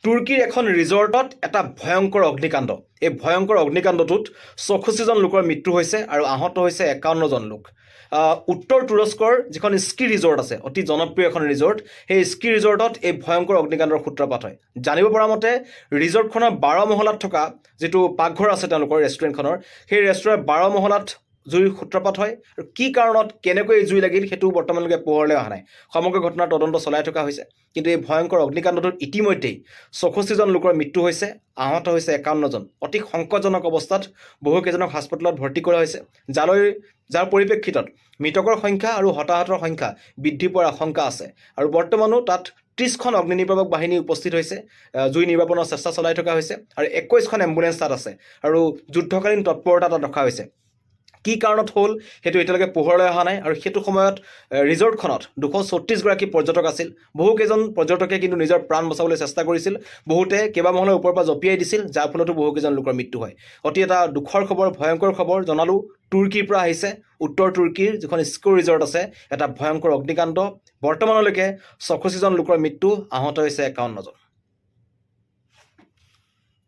তুৰ্কীৰ এখন ৰিজৰ্টত এটা ভয়ংকৰ অগ্নিকাণ্ড। এই ভয়ংকৰ অগ্নিকাণ্ডটোত 64জন লোকৰ মৃত্যু হৈছে আৰু আহত হৈছে 51জন লোক। উত্তৰ তুৰস্কৰ যিখন স্কি ৰিজৰ্ট আছে, অতি জনপ্ৰিয় এখন ৰিজৰ্ট, সেই স্কি ৰিজৰ্টত এই ভয়ংকৰ অগ্নিকাণ্ডৰ সূত্ৰপাত হয়। জানিব পৰা মতে ৰিজৰ্টখনৰ 12 মহলাত থকা যিটো পাকঘৰ আছে তেওঁলোকৰ ৰেষ্টুৰেণ্টখনৰ, সেই ৰেষ্টুৰেণ্ট 12 মহলাত জুইৰ সূত্ৰপাত হয়। আৰু কি কাৰণত কেনেকৈ এই জুই লাগিল সেইটো বৰ্তমানলৈকে পোহৰলৈ অহা নাই। সমগ্ৰ ঘটনাৰ তদন্ত চলাই থকা হৈছে। কিন্তু এই ভয়ংকৰ অগ্নিকাণ্ডটোত ইতিমধ্যেই 64জন লোকৰ মৃত্যু হৈছে, আহত হৈছে 51জন। অতি সংকটজনক অৱস্থাত বহুকেইজনক হাস্পতালত ভৰ্তি কৰা হৈছে, যাৰ পৰিপ্ৰেক্ষিতত মৃতকৰ সংখ্যা আৰু হতাহতৰ সংখ্যা বৃদ্ধি পোৱাৰ আশংকা আছে। আৰু বৰ্তমানো তাত 30খন অগ্নি নিৰ্বাপক বাহিনী উপস্থিত হৈছে, জুই নিৰ্বাপনৰ চেষ্টা চলাই থকা হৈছে আৰু 21খন এম্বুলেঞ্চ তাত আছে আৰু যুদ্ধকালীন তৎপৰতা তাত ৰখা হৈছে। কি কাৰণত হ'ল সেইটো এতিয়ালৈকে পোহৰলৈ অহা নাই। আৰু সেইটো সময়ত ৰিজৰ্টখনত 234গৰাকী পৰ্যটক আছিল। বহুকেইজন পৰ্যটকে কিন্তু নিজৰ প্ৰাণ বচাবলৈ চেষ্টা কৰিছিল, বহুতে কেইবা মহলৰ ওপৰৰ পৰা জঁপিয়াই দিছিল, যাৰ ফলতো বহুকেইজন লোকৰ মৃত্যু হয়। অতি এটা দুখৰ খবৰ, ভয়ংকৰ খবৰ জনালোঁ। তুৰ্কীৰ পৰা আহিছে, উত্তৰ তুৰ্কীৰ যিখন স্কি ৰিজৰ্ট আছে, এটা ভয়ংকৰ অগ্নিকাণ্ড। বৰ্তমানলৈকে 64জন লোকৰ মৃত্যু, আহত হৈছে 51জন।